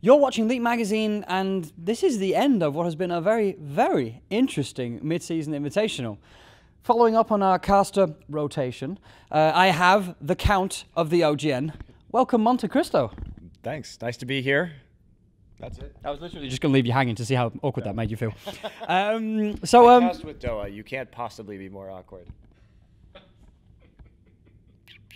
You're watching League Magazine, and this is the end of what has been a very, very interesting mid-season invitational. Following up on our caster rotation, I have the Count of the OGN. Welcome, MonteCristo. Thanks. Nice to be here. That's it. I was literally just going to leave you hanging to see how awkward that made you feel. I cast with Doa. You can't possibly be more awkward.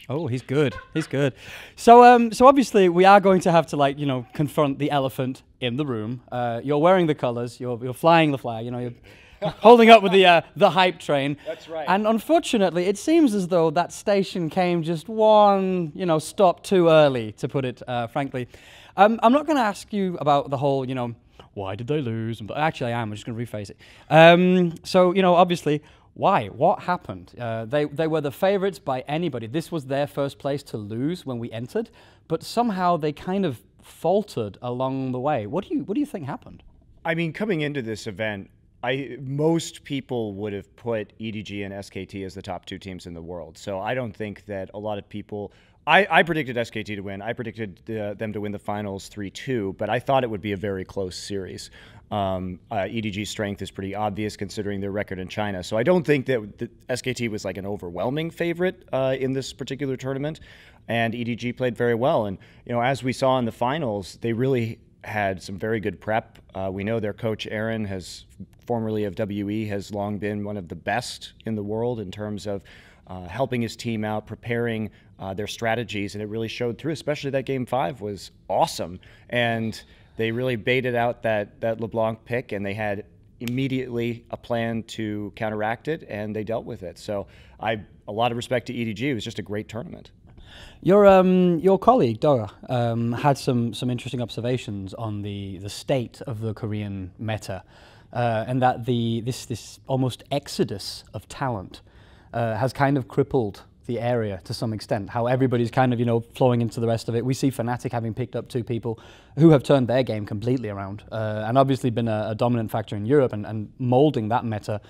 Oh, he's good. He's good. So obviously we are going to have to confront the elephant in the room. You're wearing the colours. You're flying the flag. You're holding up with the hype train. That's right. And unfortunately, it seems as though that station came just one stop too early, to put it frankly. I'm not going to ask you about the whole why did they lose? But actually, I am. I'm just going to rephrase it. So obviously. Why? What happened? They were the favourites by anybody. This was their first place to lose when we entered, but somehow they kind of faltered along the way. What do you think happened? I mean, coming into this event, most people would have put EDG and SKT as the top two teams in the world. So I don't think that a lot of people. I predicted SKT to win. I predicted them to win the finals 3-2, but I thought it would be a very close series. EDG's strength is pretty obvious considering their record in China. So I don't think that the SKT was like an overwhelming favorite in this particular tournament, and EDG played very well. And as we saw in the finals, they really had some very good prep. We know their coach Aaron, formerly of WE, has long been one of the best in the world in terms of helping his team out, preparing their strategies, and it really showed through. Especially that Game 5 was awesome, and they really baited out that LeBlanc pick, and they had immediately a plan to counteract it, and they dealt with it. So a lot of respect to EDG. It was just a great tournament. Your colleague Dora had some interesting observations on the state of the Korean meta, and that this almost exodus of talent has kind of crippled the area to some extent, how everybody's kind of, flowing into the rest of it. We see Fnatic having picked up two people who have turned their game completely around and obviously been a dominant factor in Europe and molding that meta.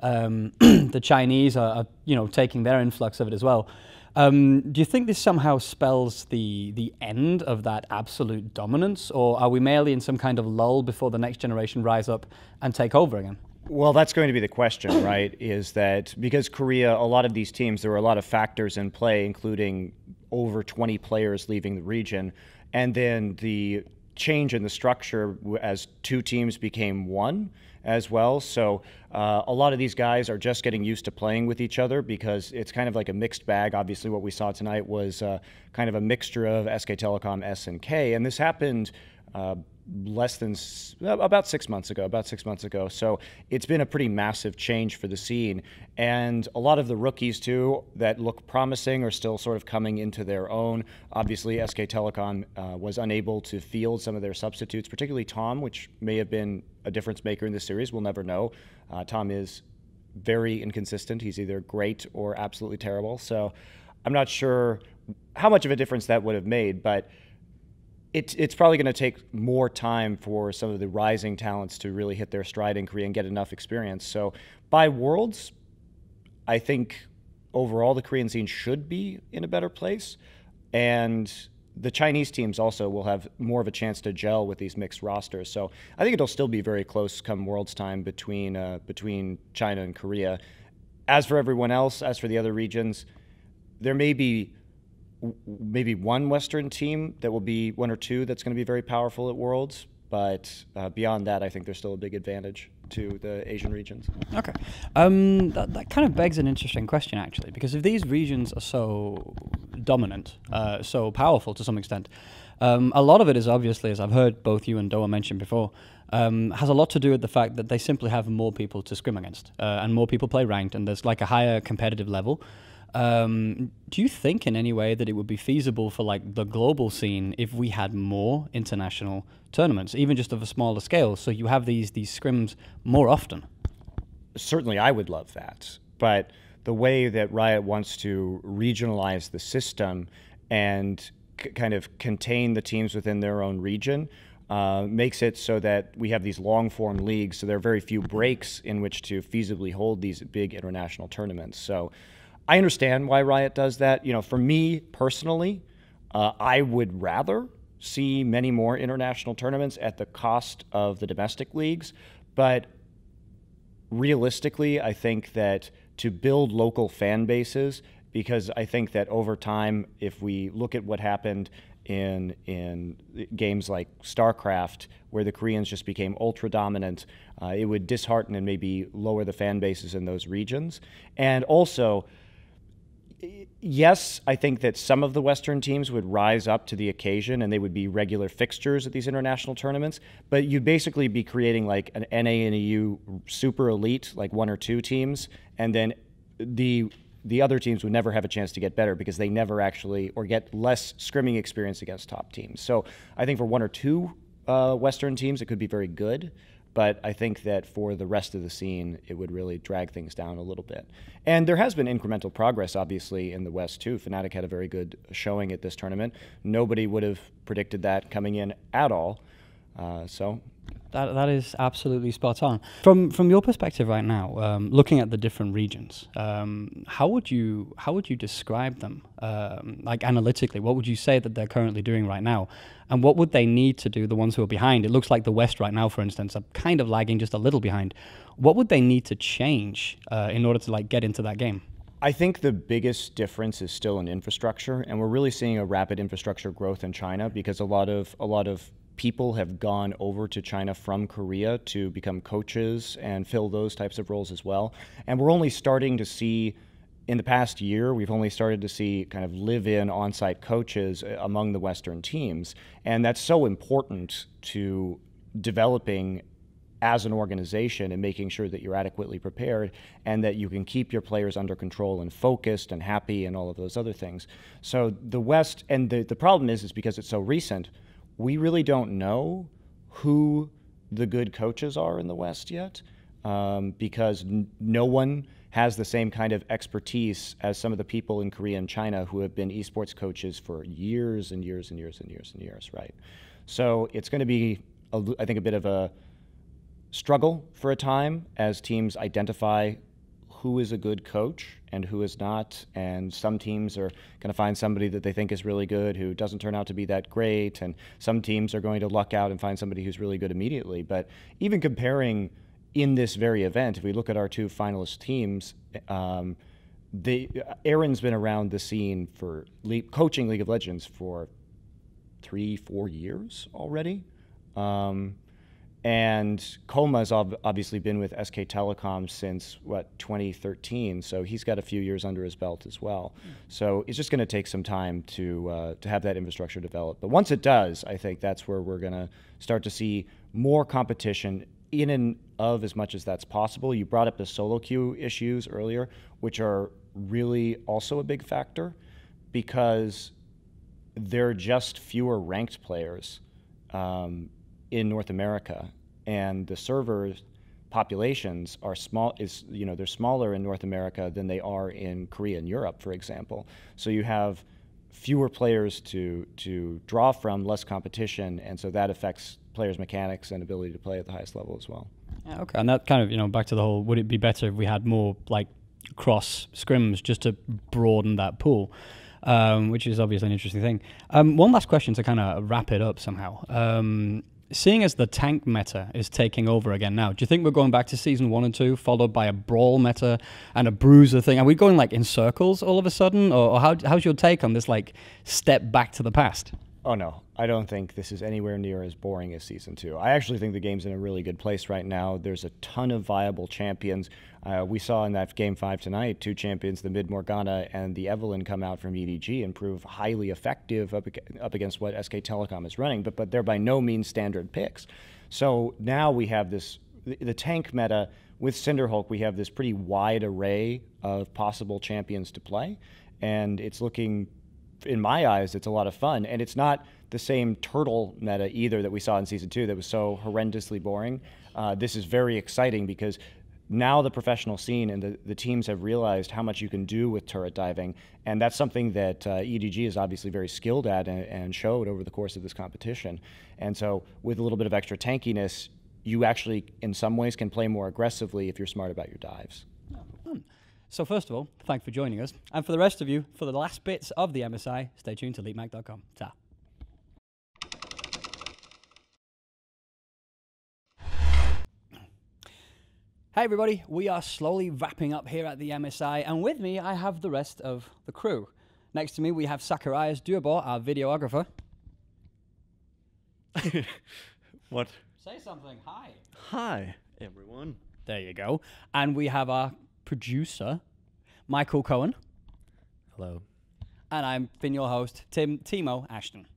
The Chinese are taking their influx of it as well. Do you think this somehow spells the end of that absolute dominance, or are we merely in some kind of lull before the next generation rise up and take over again? Well, that's going to be the question, right? Is that because Korea, a lot of these teams, there were a lot of factors in play, including over 20 players leaving the region, and then the change in the structure as two teams became one as well. So a lot of these guys are just getting used to playing with each other because it's kind of like a mixed bag. Obviously, what we saw tonight was kind of a mixture of SK Telecom, S, and K, and this happened about 6 months ago. So it's been a pretty massive change for the scene, and a lot of the rookies too that look promising are still sort of coming into their own. Obviously, SK Telecom was unable to field some of their substitutes, particularly Tom, which may have been a difference maker in this series. We'll never know. Tom is very inconsistent. He's either great or absolutely terrible. So I'm not sure how much of a difference that would have made, but it's probably going to take more time for some of the rising talents to really hit their stride in Korea and get enough experience. So by Worlds, I think overall the Korean scene should be in a better place. And the Chinese teams also will have more of a chance to gel with these mixed rosters. So I think it'll still be very close come Worlds time between China and Korea. As for everyone else, as for the other regions, there may be maybe one Western team that will be one or two that's going to be very powerful at Worlds, but beyond that, I think there's still a big advantage to the Asian regions. Okay, that kind of begs an interesting question actually, because if these regions are so dominant, so powerful to some extent, a lot of it is obviously, as I've heard both you and Doa mention before, has a lot to do with the fact that they simply have more people to scrim against, and more people play ranked, and there's like a higher competitive level. Do you think in any way that it would be feasible for like the global scene if we had more international tournaments, even just of a smaller scale, so you have these scrims more often? Certainly, I would love that. But the way that Riot wants to regionalize the system and kind of contain the teams within their own region makes it so that we have these long-form leagues, so there are very few breaks in which to feasibly hold these big international tournaments. So I understand why Riot does that. For me personally, I would rather see many more international tournaments at the cost of the domestic leagues, but realistically, I think that to build local fan bases, because I think that over time, if we look at what happened in games like StarCraft, where the Koreans just became ultra dominant, it would dishearten and maybe lower the fan bases in those regions. And also, yes, I think that some of the Western teams would rise up to the occasion and they would be regular fixtures at these international tournaments, but you'd basically be creating like an NA and EU super elite, like 1 or 2 teams, and then the other teams would never have a chance to get better because they never actually, or get less scrimming experience against top teams. So I think for 1 or 2 Western teams, it could be very good. But I think that for the rest of the scene, it would really drag things down a little bit. And there has been incremental progress, obviously, in the West, too. Fnatic had a very good showing at this tournament. Nobody would have predicted that coming in at all. That is absolutely spot on. From your perspective right now, looking at the different regions, how would you describe them? Like analytically, what would you say that they're currently doing right now, and what would they need to do? The ones who are behind, it looks like the West right now, for instance, are kind of lagging just a little behind. What would they need to change in order to like get into that game? I think the biggest difference is still in infrastructure, and we're really seeing a rapid infrastructure growth in China because a lot of people have gone over to China from Korea to become coaches and fill those types of roles as well. And we're only starting to see, in the past year, we've only started to see kind of live-in on-site coaches among the Western teams. And that's so important to developing as an organization and making sure that you're adequately prepared and that you can keep your players under control and focused and happy and all of those other things. So the West, and the problem is because it's so recent, we really don't know who the good coaches are in the West yet, because no one has the same kind of expertise as some of the people in Korea and China who have been esports coaches for years and years and years and years and years, right? So it's going to be, I think, a bit of a struggle for a time as teams identify who is a good coach and who is not, and some teams are going to find somebody that they think is really good who doesn't turn out to be that great, and some teams are going to luck out and find somebody who's really good immediately. But even comparing in this very event, if we look at our 2 finalist teams, Aaron's been around the scene for coaching League of Legends for 3-4 years already. And Koma's obviously been with SK Telecom since, 2013, so he's got a few years under his belt as well. So it's just going to take some time to have that infrastructure develop. But once it does, I think that's where we're going to start to see more competition in and of as much as that's possible. You brought up the solo queue issues earlier, which are really also a big factor because there are just fewer ranked players in North America, and the server populations are small. They're smaller in North America than they are in Korea and Europe, for example. So you have fewer players to draw from, less competition, and so that affects players' mechanics and ability to play at the highest level as well. Yeah, okay, and that kind of back to the whole, would it be better if we had more like cross scrims just to broaden that pool? Which is obviously an interesting thing. One last question to kind of wrap it up somehow. Seeing as the tank meta is taking over again now, do you think we're going back to season 1 and 2, followed by a brawl meta and a bruiser thing? Are we going like in circles all of a sudden, or how's your take on this like step back to the past? Oh no, I don't think this is anywhere near as boring as Season 2. I actually think the game's in a really good place right now. There's a ton of viable champions. We saw in that Game 5 tonight, 2 champions, the Mid Morgana and the Evelynn, come out from EDG and prove highly effective up against what SK Telecom is running, but they're by no means standard picks. So now we have the tank meta. With Cinderhulk, we have this pretty wide array of possible champions to play, and it's looking, in my eyes, it's a lot of fun. And it's not the same turtle meta either that we saw in Season 2 that was so horrendously boring. This is very exciting because now the professional scene and the teams have realized how much you can do with turret diving, and that's something that EDG is obviously very skilled at and showed over the course of this competition. And so with a little bit of extra tankiness, you actually, in some ways, can play more aggressively if you're smart about your dives. So first of all, thanks for joining us. And for the rest of you, for the last bits of the MSI, stay tuned to leapmag.com. Ta. Hey everybody, we are slowly wrapping up here at the MSI, and with me I have the rest of the crew. Next to me we have Zacharias Durbor, our videographer. What? Say something, hi. Hi, everyone. There you go. And we have our producer, Michael Cohen. Hello. And I've been your host, Timo Ashton.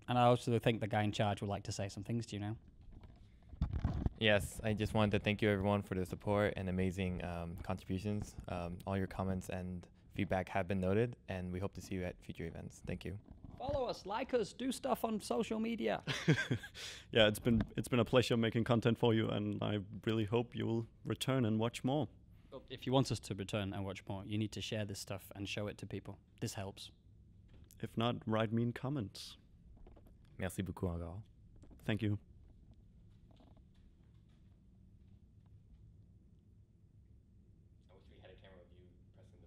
And I also think the guy in charge would like to say some things to you now. Yes, I just wanted to thank you everyone for the support and amazing contributions. All your comments and feedback have been noted, and we hope to see you at future events. Thank you. Follow us, like us, do stuff on social media. Yeah, it's been a pleasure making content for you, and I really hope you will return and watch more. If you want us to return and watch more, you need to share this stuff and show it to people. This helps. If not, write mean comments. Merci beaucoup encore. Thank you. I wish we had a camera of you pressing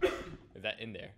the button. Is that in there?